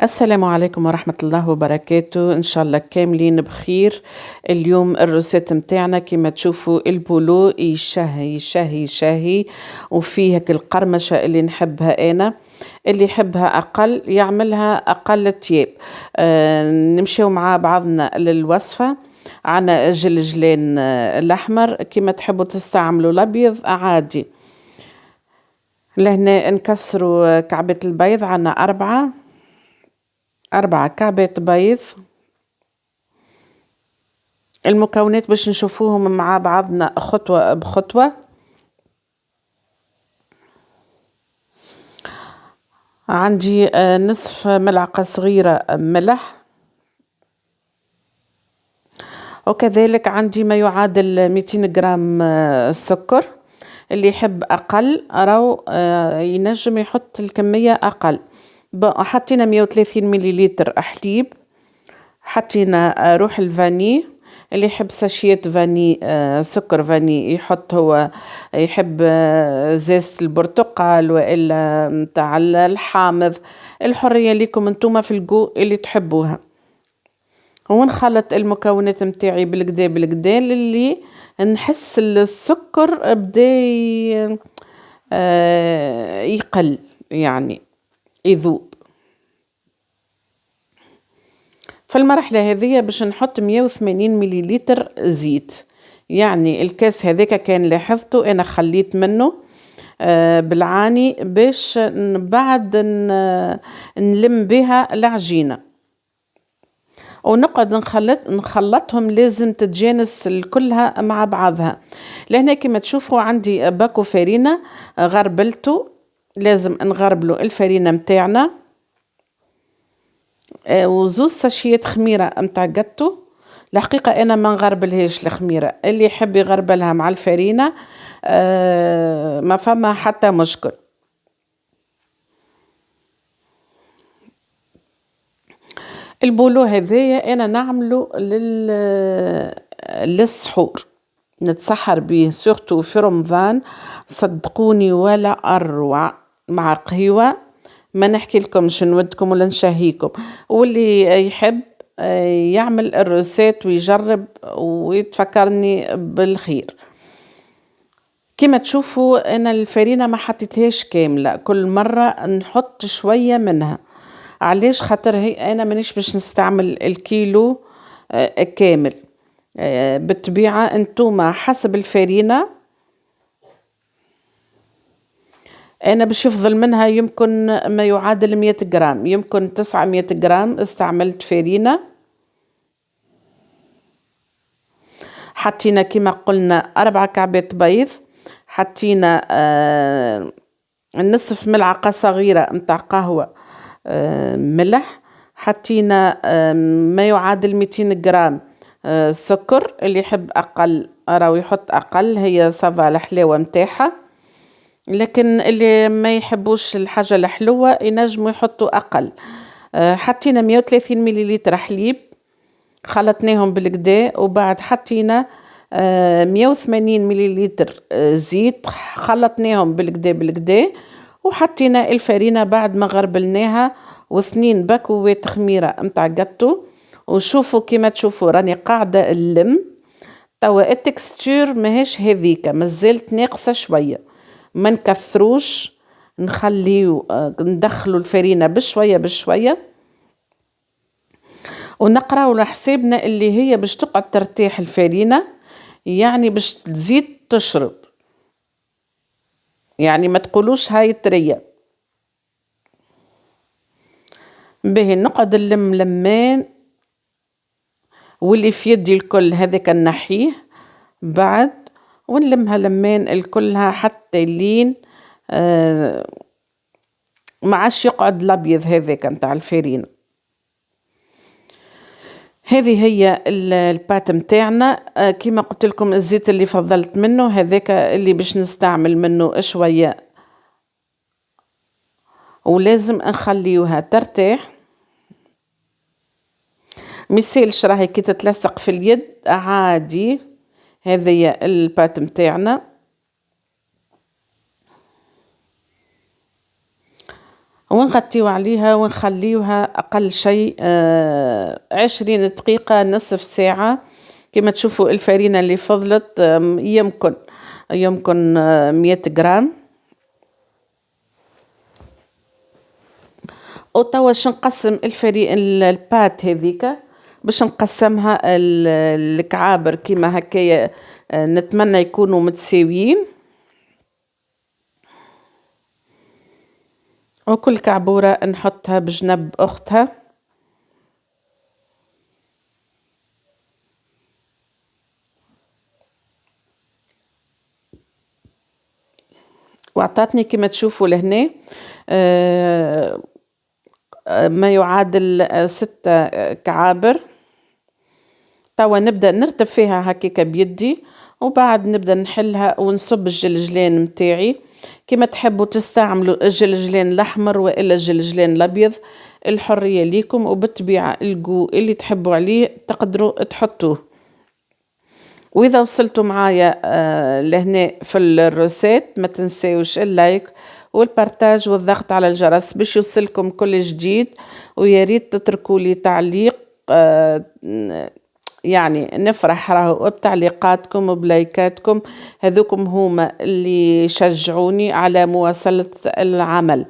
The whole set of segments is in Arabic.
السلام عليكم ورحمة الله وبركاته، إن شاء الله كاملين بخير. اليوم الروسيت متاعنا كما تشوفوا البولو يشهي يشهي يشهي، وفيه هيك القرمشة اللي نحبها أنا، اللي يحبها أقل يعملها أقل تياب. نمشيو مع بعضنا للوصفة. عنا جلجلين الأحمر، كما تحبوا تستعملوا الأبيض عادي. لهنا نكسروا كعبة البيض، عنا أربعة كعبات بيض. المكونات باش نشوفوهم مع بعضنا خطوة بخطوة. عندي نصف ملعقة صغيرة ملح، وكذلك عندي ما يعادل 200 جرام سكر. اللي يحب أقل راو ينجم يحط الكمية أقل. حطينا 130 مليلتر حليب، حطينا روح الفاني. اللي يحب ساشيات فاني سكر فاني يحط، هو يحب زيت البرتقال وإلا متاع الحامض، الحرية ليكم انتوما في الجو اللي تحبوها. ونخلط المكونات متاعي بالكدا بالكدا اللي نحس السكر بدا يقل، يعني يذوب. في المرحلة هذه باش نحط 180 مليلتر زيت، يعني الكاس هذاك كان لاحظته أنا خليت منه بالعاني باش بعد نلم بها العجينة، ونقعد نخلطهم، لازم تتجانس كلها مع بعضها. لهنا كما تشوفوا عندي باكو فرينة غربلته، لازم نغربلو الفرينة متاعنا، وزوز ساشيات خميرة متاع جاتو. الحقيقة أنا ما نغربلهاش الخميرة، اللي يحب يغربلها مع الفرينة ما فما حتى مشكل. البولو هذايا أنا نعمله للسحور، نتسحر به سورتو في رمضان، صدقوني ولا أروع مع قهوة. ما نحكي لكمش نودكم ولا نشهيكم، واللي يحب يعمل الروسات ويجرب ويتفكرني بالخير. كما تشوفوا أنا الفرينة ما حطيتهاش كاملة، كل مرة نحط شوية منها. علاش؟ خاطر هي أنا مانيش باش نستعمل الكيلو كامل. بالطبيعة انتوما حسب الفرينة، أنا باش يفضل منها يمكن ما يعادل 100 جرام، يمكن 900 جرام استعملت فرينة. حطينا كما قلنا 4 كعبات بيض، حطينا نصف ملعقة صغيرة متاع قهوة ملح، حطينا ما يعادل 200 جرام سكر. اللي يحب أقل راهو يحط أقل، هي صافا الحلاوة متاعها. لكن اللي ما يحبوش الحاجة الحلوة ينجموا يحطوا أقل. حطينا 130 مليلتر حليب، خلطناهم بالكدا، وبعد حطينا 180 مليلتر زيت، خلطناهم بالكدا بالكدا، وحطينا الفرينة بعد ما غربلناها، واثنين باكوات خميرة متاع جاتو. وشوفوا كما تشوفوا راني قاعدة اللم توا التكستور ماهيش هذيك، مازالت ناقصة شوية. ما نكثروش، نخليو ندخلوا الفرينة بشوية بشوية، ونقراو لحسابنا اللي هي باش تقعد ترتاح الفرينة، يعني باش تزيد تشرب، يعني ما تقولوش هاي طرية. باهي نقعد نلم لمان، واللي في يدي الكل هذاك نحيه بعد، ونلمها لمان الكلها حتى لين ما عادش يقعد الابيض هذاك نتاع الفرينة. هذه هي البات متاعنا. كما قلت لكم الزيت اللي فضلت منه هذاك اللي باش نستعمل منه شوية، ولازم نخليوها ترتاح. ميسالش راهي كي تتلصق في اليد عادي. هذه البات متاعنا، ونغطيو عليها ونخليوها أقل شيء 20 دقيقة، نصف ساعة. كما تشوفوا الفرينة اللي فضلت يمكن 100 جرام. وتوا باش نقسم البات هذيك، باش نقسمها الكعابر كيما هكايا. نتمنى يكونوا متساويين، وكل كعبورة نحطها بجنب أختها. وعطاتني كما تشوفوا لهنا ما يعادل 6 كعابر. توا نبدأ نرتب فيها هكاكا بيدي، وبعد نبدأ نحلها ونصب الجلجلين متاعي. كما تحبوا تستعملوا الجلجلين الأحمر وإلا الجلجلين الأبيض، الحرية ليكم. وبالطبيعة الجو اللي تحبوا عليه تقدروا تحطوه. وإذا وصلتوا معايا لهنا في الروسيت، ما تنساوش اللايك والبارتاج والضغط على الجرس باش يوصلكم كل جديد. ويا ريت تتركوا لي تعليق، يعني نفرح راهو بتعليقاتكم وبلايكاتكم، هذوكم هما اللي يشجعوني على مواصلة العمل.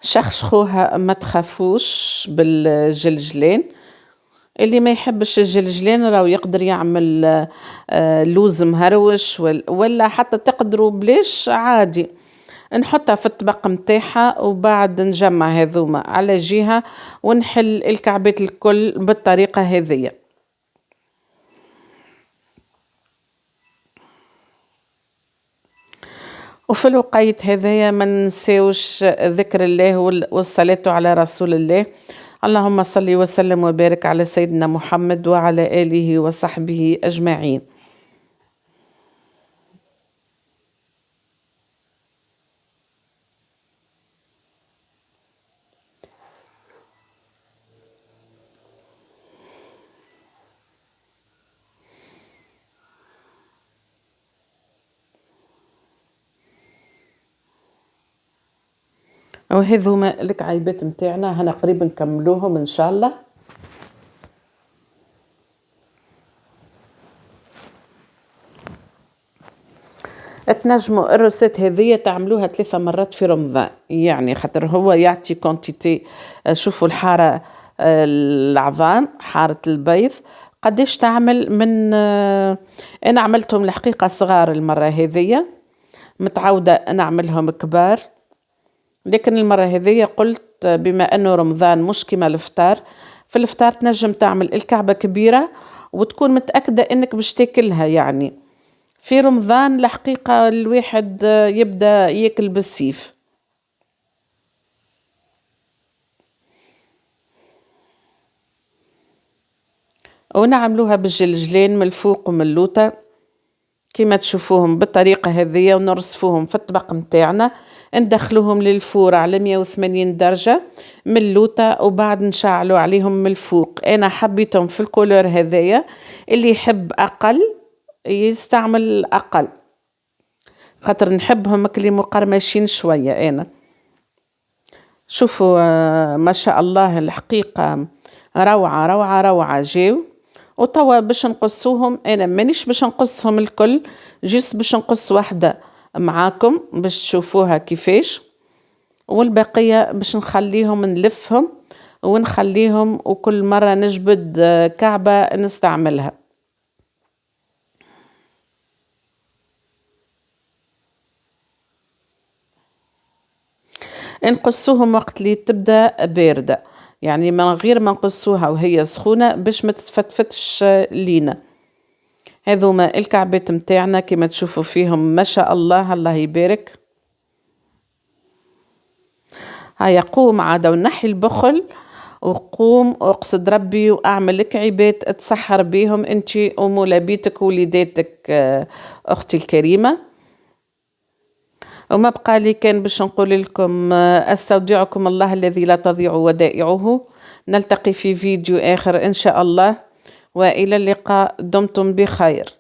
شخشخوها، ما تخافوش بالجلجلين. اللي ما يحبش الجلجلين راهو يقدر يعمل لوز مهروش، ولا حتى تقدروا بليش عادي. نحطها في الطبق متاعها، وبعد نجمع هذوما على جهة ونحل الكعبات الكل بالطريقة هذية. وفي الوقيت هذايا ما ننساوش ذكر الله والصلاة على رسول الله. اللهم صل وسلم وبارك على سيدنا محمد وعلى آله وصحبه أجمعين. وهذوما الكعيبات متاعنا هنا قريب نكملوهم ان شاء الله. تنجموا الروسيت هذية تعملوها 3 مرات في رمضان، يعني خاطر هو يعطي كونتيتي. شوفوا الحارة العظام، حارة البيض قديش تعمل من انا عملتهم الحقيقة صغار المرة هذية، متعودة نعملهم كبار. لكن المرة هذية قلت بما أنه رمضان مش كما الفطار، في الفطار تنجم تعمل الكعبة كبيرة وتكون متأكدة أنك باش تاكلها. يعني في رمضان الحقيقة الواحد يبدأ ياكل بالسيف. ونعملوها بالجلجلين من الفوق ومن اللوطة كما تشوفوهم بالطريقة هذه، ونرصفوهم في الطبق متاعنا، ندخلوهم للفور على 180 درجة من اللوطة، وبعد نشعلوا عليهم من الفوق. أنا حبيتهم في الكولور هذايا، اللي يحب أقل يستعمل أقل، خاطر نحبهم اللي مقرمشين شوية. أنا شوفوا ما شاء الله الحقيقة روعة روعة روعة جاو. وتوا باش نقصوهم، انا مانيش باش نقصهم الكل، جيس باش نقص واحدة معاكم باش تشوفوها كيفاش، والبقية باش نخليهم نلفهم ونخليهم، وكل مرة نجبد كعبة نستعملها. نقصوهم وقت اللي تبدأ باردة، يعني من غير ما نقصوها وهي سخونة باش ما تتفتفتش لينا. هذوما الكعبات متاعنا كما تشوفوا فيهم ما شاء الله الله يبارك. هيا قوم عاد ونحي البخل، وقوم اقصد ربي واعمل كعبات تسحر بيهم انتي ومولا بيتك ووليداتك اختي الكريمة. وما بقى لي كان باش نقول لكم استودعكم الله الذي لا تضيع ودائعه. نلتقي في فيديو آخر إن شاء الله، وإلى اللقاء، دمتم بخير.